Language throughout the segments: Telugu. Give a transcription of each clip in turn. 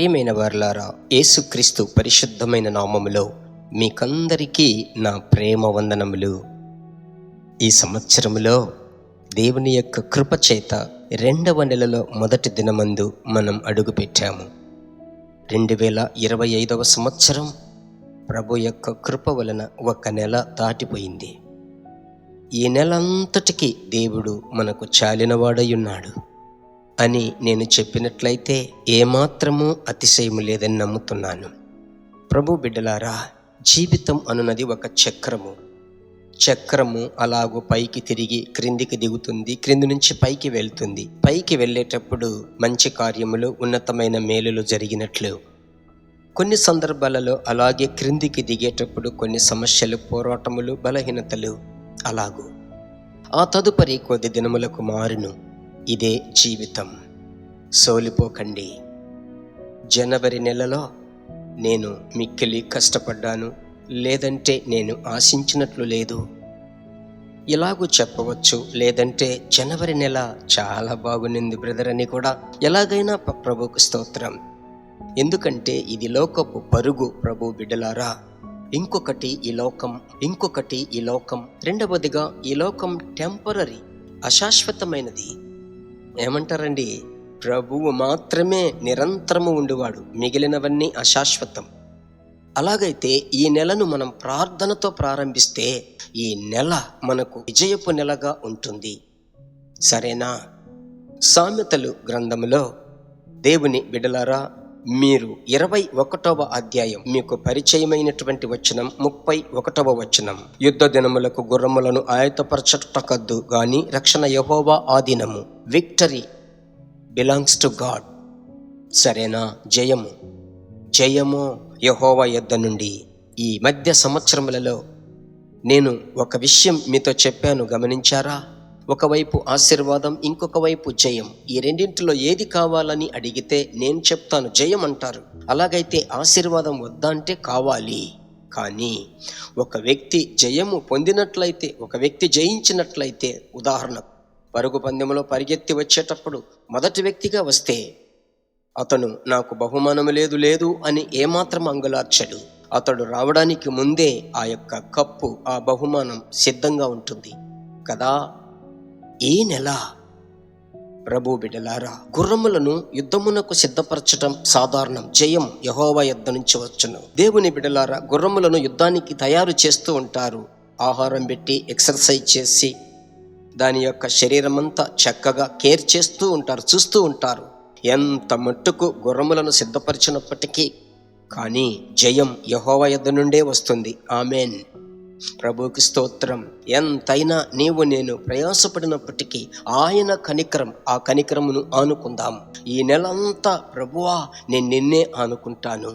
ప్రియమైన వారలారా, యేసుక్రీస్తు పరిశుద్ధమైన నామములో మీకందరికీ నా ప్రేమ వందనములు. ఈ సంవత్సరములో దేవుని యొక్క కృప చేత 2వ నెలలో మొదటి దినమందు మనం అడుగుపెట్టాము. 2025వ సంవత్సరం ప్రభు యొక్క కృప వలన ఒక నెల దాటిపోయింది. ఈ నెలంతటికీ దేవుడు మనకు చాలినవాడై ఉన్నాడు అని నేను చెప్పినట్లయితే ఏమాత్రమూ అతిశయము లేదని నమ్ముతున్నాను. ప్రభు బిడ్డలారా, జీవితం అనున్నది ఒక చక్రము అలాగూ పైకి తిరిగి క్రిందికి దిగుతుంది, క్రింది నుంచి పైకి వెళ్తుంది. పైకి వెళ్ళేటప్పుడు మంచి కార్యములు, ఉన్నతమైన మేలులు జరిగినట్లు, కొన్ని సందర్భాలలో అలాగే క్రిందికి దిగేటప్పుడు కొన్ని సమస్యలు, పోరాటములు, బలహీనతలు అలాగూ. ఆ తదుపరి కొద్ది దినములకు మారును. ఇదే జీవితం. సోలిపోకండి. జనవరి నెలలో నేను మిక్కిలి కష్టపడ్డాను, లేదంటే నేను ఆశించినట్లు లేదు ఇలాగూ చెప్పవచ్చు. లేదంటే జనవరి నెల చాలా బాగునింది బ్రదర్ అని కూడా ఎలాగైనా ప్రభుకు స్తోత్రం. ఎందుకంటే ఇది లోకపు పరుగు. ప్రభు బిడ్డలారా, ఇంకొకటి ఈ లోకం, రెండవదిగా ఈ లోకం టెంపరరీ, అశాశ్వతమైనది. ఏమంటారండి, ప్రభువు మాత్రమే నిరంతరము ఉండువాడు, మిగిలినవన్నీ అశాశ్వతం. అలాగైతే ఈ నెలను మనం ప్రార్థనతో ప్రారంభిస్తే ఈ నెల మనకు విజయపు నెలగా ఉంటుంది. సరేనా? సామెతలు గ్రంథములో దేవుని బిడ్డలారా, మీరు 21వ అధ్యాయం మీకు పరిచయమైనటువంటి వచనం 31వ వచనం. యుద్ధ దినములకు గుర్రములను ఆయత్తపరచటకద్దు గాని రక్షణ యెహోవా ఆధీనము. Victory belongs to God. సరేనా? జయము యెహోవా యొద్ద నుండి. ఈ మధ్య సంవత్సరములలో నేను ఒక విషయం మీతో చెప్పాను, గమనించారా? ఒకవైపు ఆశీర్వాదం, ఇంకొక వైపు జయం. ఈ రెండింటిలో ఏది కావాలని అడిగితే నేను చెప్తాను జయం అంటారు. అలాగైతే ఆశీర్వాదం వద్దా అంటే కావాలి. కానీ ఒక వ్యక్తి జయము పొందినట్లయితే, ఒక వ్యక్తి జయించినట్లయితే, ఉదాహరణ పరుగు పందెంలో పరిగెత్తి వచ్చేటప్పుడు మొదటి వ్యక్తిగా వస్తే అతను నాకు బహుమానము లేదు అని ఏమాత్రం అంగులార్చడు. అతడు రావడానికి ముందే ఆ యొక్క కప్పు, ఆ బహుమానం సిద్ధంగా ఉంటుంది కదా. ఈ నెల ప్రభు బిడ్డలారా, గుర్రములను యుద్ధమునకు సిద్ధపరచటం సాధారణం. జయం యెహోవా యొద్ద నుంచి వచ్చును. దేవుని బిడ్డలారా, గుర్రములను యుద్ధానికి తయారు చేస్తూ ఉంటారు. ఆహారం పెట్టి, ఎక్సర్సైజ్ చేసి, దాని యొక్క శరీరం అంతా చక్కగా కేర్ చేస్తూ ఉంటారు, చూస్తూ ఉంటారు. ఎంత మట్టుకు గుర్రములను సిద్ధపరిచినప్పటికీ కానీ జయం యెహోవా యొద్ద నుండే వస్తుంది. ఆమెన్. ప్రభువుకి స్తోత్రం. ఎంతైనా నీవు నేను ప్రయాసపడినప్పటికీ ఆయన కనికరం, ఆ కనికరమును ఆనుకుందాం. ఈ నెలంతా ప్రభువా నేను నిన్నే ఆనుకుంటాను,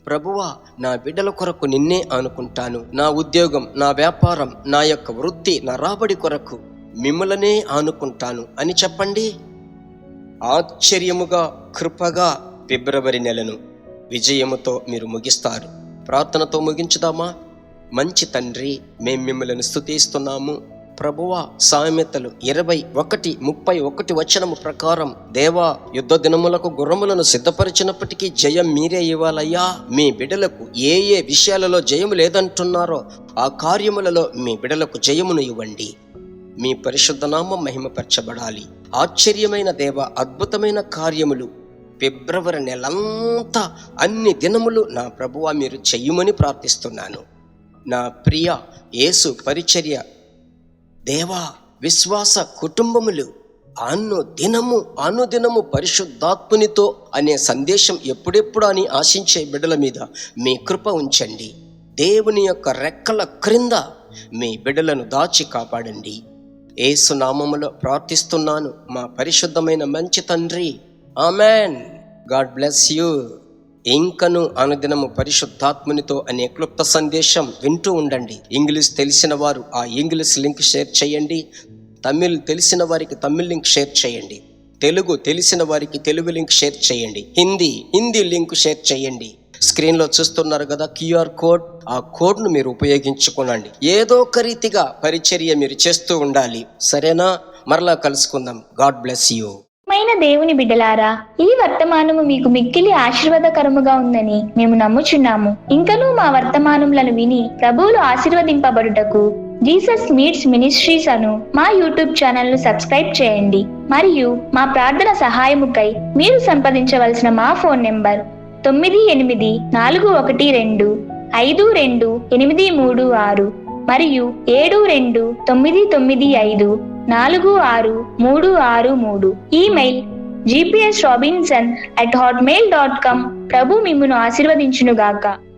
ప్రభువా నా బిడ్డల కొరకు నిన్నే ఆనుకుంటాను, నా ఉద్యోగం, నా వ్యాపారం, నా యొక్క వృత్తి, నా రాబడి కొరకు మిమ్మల్నే ఆనుకుంటాను అని చెప్పండి. ఆశ్చర్యముగా, కృపగా ఫిబ్రవరి నెలను విజయముతో మీరు ముగిస్తారు. ప్రార్థనతో ముగించుదామా? మంచి తండ్రి, మేము మిమ్మల్ని స్తుతిస్తున్నాము ప్రభువా. సామెతలు 21:31 వచనము ప్రకారం, దేవా, యుద్ధ దినములకు గుర్రములను సిద్ధపరిచినప్పటికీ జయం మీరే ఇవ్వాలయ్యా. మీ బిడ్డలకు ఏ విషయాలలో జయము లేదంటున్నారో ఆ కార్యములలో మీ బిడ్డలకు జయమును ఇవ్వండి. మీ పరిశుద్ధ నామం మహిమపరచబడాలి. ఆశ్చర్యమైన దేవ, అద్భుతమైన కార్యములు ఫిబ్రవరి నెలంతా అన్ని దినములు నా ప్రభువా మీరు చెయ్యమని ప్రార్థిస్తున్నాను. నా ప్రియ యేసు పరిచర్య దేవా, విశ్వాస కుటుంబములు అనుదినము పరిశుద్ధాత్మునితో అనే సందేశం ఎప్పుడెప్పుడు అని ఆశించే బిడ్డల మీద మీ కృప ఉంచండి. దేవుని యొక్క రెక్కల క్రింద మీ బిడ్డలను దాచి కాపాడండి. యేసు నామములో ప్రార్థిస్తున్నాను మా పరిశుద్ధమైన మంచి తండ్రి. ఆమెన్. God bless you. ఇంకను అనుదినము పరిశుద్ధాత్మునితో అనే క్లుప్త సందేశం వింటూ ఉండండి. ఇంగ్లీష్ తెలిసిన వారు ఆ ఇంగ్లీష్ లింక్ షేర్ చేయండి. తమిళ్ తెలిసిన వారికి తమిళ్ లింక్ షేర్ చేయండి. తెలుగు తెలిసిన వారికి తెలుగు లింక్ షేర్ చేయండి. హిందీ లింక్ షేర్ చేయండి. స్క్రీన్లో చూస్తున్నారు కదా QR కోడ్, ఆ కోడ్ను మీరు ఉపయోగించుకోనండి. ఏదో ఒక రీతిగా పరిచర్య మీరు చేస్తూ ఉండాలి. సరేనా? మరలా కలుసుకుందాం. God bless you. మైన దేవుని బిడ్డలారా, ఈ వర్తమానము మీకు మిక్కిలి ఆశీర్వాదకరముగా ఉందని మేము నమ్ముచున్నాము. ఇంకనూ మా వర్తమానములను విని ప్రభువులు ఆశీర్వదింపబడుటకు జీసస్ మీట్స్ మినిస్ట్రీస్ అను మా యూట్యూబ్ ఛానల్ ను సబ్స్క్రైబ్ చేయండి. మరియు మా ప్రార్థన సహాయముకై మీరు సంప్రదించవలసిన మా ఫోన్ నెంబర్ 9842528336 మరియు 7299546363. Email gpsrobinson@hotmail.com. ప్రభు మిమ్మును ఆశీర్వదించునుగాక.